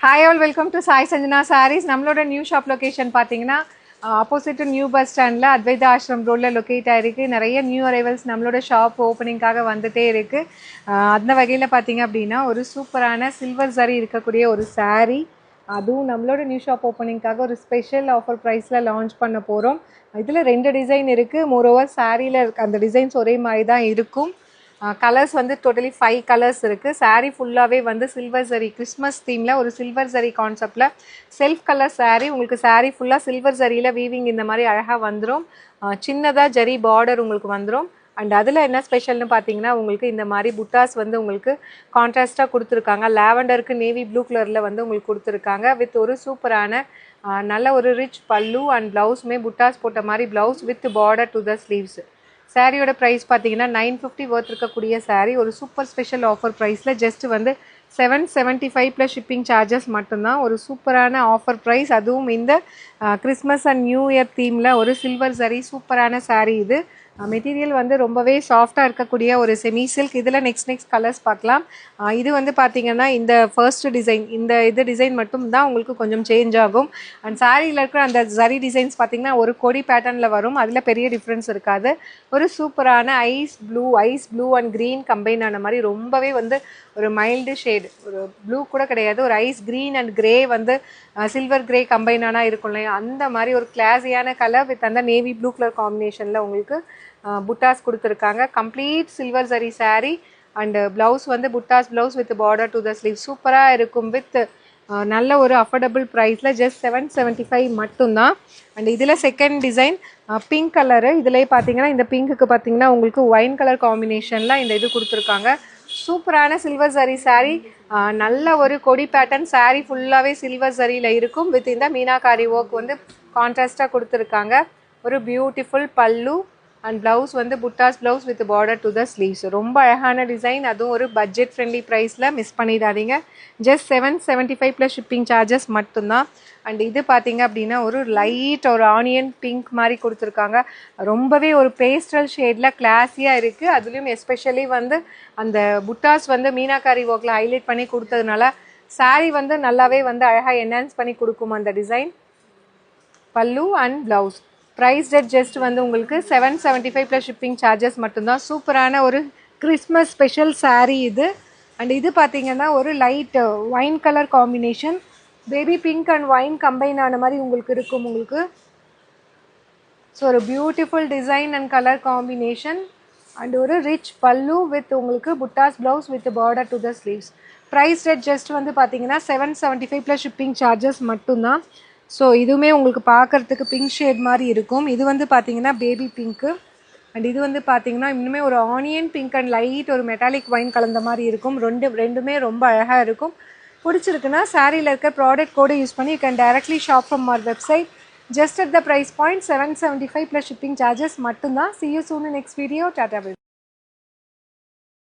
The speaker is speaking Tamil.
Hi all, welcome to Sai Sanjana Sarees. நம்மளோட நியூ ஷாப் லொகேஷன் பார்த்தீங்கன்னா ஆப்போசிட் நியூ பஸ் ஸ்டாண்டில் அத்வைதா ஆஷ்ரம் ரோடில் லொக்கேட் ஆகிருக்கு. நிறைய நியூ அரைவல்ஸ் நம்மளோட ஷாப் ஓப்பனிங்காக வந்துகிட்டே இருக்குது. அந்த வகையில் பார்த்தீங்க அப்படின்னா ஒரு சூப்பரான சில்வர் சரி இருக்கக்கூடிய ஒரு சாரீ, அதுவும் நம்மளோட நியூ ஷாப் ஓப்பனிங்காக ஒரு ஸ்பெஷல் ஆஃபர் ப்ரைஸில் லான்ச் பண்ண போகிறோம். இதில் 2 டிசைன் இருக்குது. மோரோவர் சாரியில் அந்த டிசைன்ஸ் ஒரே மாதிரி தான் இருக்கும். கலர்ஸ் வந்து டோட்டலி 5 கலர்ஸ் இருக்குது. சாரீ ஃபுல்லாகவே வந்து சில்வர் சரி கிறிஸ்மஸ் தீமில் ஒரு சில்வர் சரி கான்செப்டில் செல்ஃப் கலர் சாரீ. உங்களுக்கு சாரீ ஃபுல்லாக சில்வர் சரியில் வீவிங் இந்த மாதிரி அழகாக வந்துடும். சின்னதாக ஜரி பார்டர் உங்களுக்கு வந்துடும். அண்ட் அதில் என்ன ஸ்பெஷல்னு பார்த்தீங்கன்னா உங்களுக்கு இந்த மாதிரி புட்டாஸ் வந்து உங்களுக்கு கான்ட்ராஸ்ட்டாக கொடுத்துருக்காங்க. லாவெண்டருக்கு நேவி ப்ளூ கலரில் வந்து உங்களுக்கு கொடுத்துருக்காங்க. வித் ஒரு சூப்பரான நல்ல ஒரு ரிச் பல்லு அண்ட் ப்ளவுஸுமே புட்டாஸ் போட்ட மாதிரி blouse with border to the sleeves. சாரியோட ப்ரைஸ் பார்த்தீங்கன்னா 950 ஒர்த் இருக்கக்கூடிய சாரீ ஒரு சூப்பர் ஸ்பெஷல் ஆஃபர் ப்ரைஸில் ஜஸ்ட் வந்து 775 ப்ளஸ் ஷிப்பிங் சார்ஜஸ் மட்டும்தான். ஒரு சூப்பரான ஆஃபர் ப்ரைஸ், அதுவும் இந்த கிறிஸ்மஸ் அண்ட் நியூ இயர் தீமில் ஒரு சில்வர் சரி சூப்பரான சாரீ. இது மெட்டீரியல் வந்து ரொம்பவே சாஃப்டாக இருக்கக்கூடிய ஒரு செமி சில்க். இதில் நெக்ஸ்ட் கலர்ஸ் பார்க்கலாம். இது வந்து பார்த்திங்கன்னா இந்த ஃபர்ஸ்ட் டிசைன், இந்த டிசைன் மட்டும் தான் உங்களுக்கு கொஞ்சம் சேஞ்ச் ஆகும். அண்ட் சாரியில் இருக்கிற அந்த சரி டிசைன்ஸ் பார்த்திங்கன்னா ஒரு கொடி பேட்டர்னில் வரும். அதில் பெரிய டிஃப்ரென்ஸ் இருக்காது. ஒரு சூப்பரான ice blue and green combine ஆன மாதிரி ரொம்பவே வந்து ஒரு மைல்டு ஷேடு, ஒரு ப்ளூ கூட கிடையாது, ஒரு ஐஸ் க்ரீன் அண்ட் கிரே வந்து சில்வர் கிரே கம்பைன் ஆனால் இருக்கும் இல்லையா, அந்த மாதிரி ஒரு கிளாஸியான கலர் வித் அந்த நேவி ப்ளூ கலர் காம்பினேஷனில் உங்களுக்கு புட்டாஸ் கொடுத்துருக்காங்க. கம்ப்ளீட் சில்வர் சரி சாரீ அண்டு ப்ளவுஸ் வந்து புட்டாஸ் blouse with border to the sleeve சூப்பராக இருக்கும். வித் நல்ல ஒரு அஃபோர்டபுள் ப்ரைஸில் ஜஸ்ட் 775 மட்டும்தான். அண்ட் இதில் செகண்ட் டிசைன் பிங்க் கலரு. இதிலே பார்த்தீங்கன்னா இந்த பிங்க்குக்கு பார்த்தீங்கன்னா உங்களுக்கு ஒயின் கலர் காம்பினேஷனில் இந்த இது கொடுத்துருக்காங்க. சூப்பரான சில்வர் சரி சாரீ, நல்ல ஒரு கொடி பேட்டர்ன் சாரீ ஃபுல்லாகவே சில்வர் சரியில் இருக்கும். வித் இந்த மீனாகாரி ஒர்க் வந்து கான்ட்ராஸ்டாக கொடுத்துருக்காங்க. ஒரு பியூட்டிஃபுல் பல்லு அண்ட் ப்ளவுஸ் வந்து புட்டாஸ் blouse with border to the sleeves. ரொம்ப அழகான டிசைன், அதுவும் ஒரு பட்ஜெட் ஃப்ரெண்ட்லி ப்ரைஸில் மிஸ் பண்ணிடாதீங்க. ஜஸ்ட் 775 ப்ளஸ் ஷிப்பிங் சார்ஜஸ் மட்டும்தான். அண்ட் இது பார்த்தீங்க அப்படின்னா ஒரு லைட் ஒரு ஆனியன் பிங்க் மாதிரி கொடுத்துருக்காங்க. ரொம்பவே ஒரு பேஸ்டல் ஷேடில் கிளாஸியாக இருக்குது. அதுலேயும் எஸ்பெஷலி வந்து அந்த புட்டாஸ் வந்து மீனாகாரி ஒர்க்கில் ஹைலைட் பண்ணி கொடுத்ததுனால சாரீ வந்து நல்லாவே வந்து அழகாக என்ஹான்ஸ் பண்ணி கொடுக்கும் அந்த டிசைன். பல்லு அண்ட் ப்ளவுஸ் ப்ரைஸ் ஜஸ்ட் வந்து உங்களுக்கு 775 ப்ளஸ் ஷிப்பிங் சார்ஜஸ் மட்டும்தான். சூப்பரான ஒரு கிறிஸ்மஸ் ஸ்பெஷல் சாரீ இது. அண்ட் இது பார்த்தீங்கன்னா ஒரு light wine colour combination, baby pink and wine combine ஆன மாதிரி உங்களுக்கு இருக்கும் உங்களுக்கு. ஸோ ஒரு beautiful design and colour combination and ஒரு ரிச் பல்லு வித் உங்களுக்கு buttas blouse with border to the sleeves. Price just வந்து பார்த்தீங்கன்னா 775 ப்ளஸ் ஷிப்பிங் சார்ஜஸ் மட்டும்தான். ஸோ இதுவுமே உங்களுக்கு பார்க்குறதுக்கு பிங்க் ஷேட் மாதிரி இருக்கும். இது வந்து பார்த்தீங்கன்னா பேபி பிங்க்கு அண்ட் இது வந்து பார்த்தீங்கன்னா இன்னுமே ஒரு ஆனியன் பிங்க் அண்ட் லைட் ஒரு மெட்டாலிக் ஒயின் கலந்த மாதிரி இருக்கும். ரெண்டுமே ரொம்ப அழகாக இருக்கும். பிடிச்சிருக்குன்னா சாரியில் இருக்க ப்ராடக்ட் கோடை யூஸ் பண்ணி you can directly shop from our website. Just at the price point 775 plus shipping charges மட்டும்தான். See you soon in next video. Tata.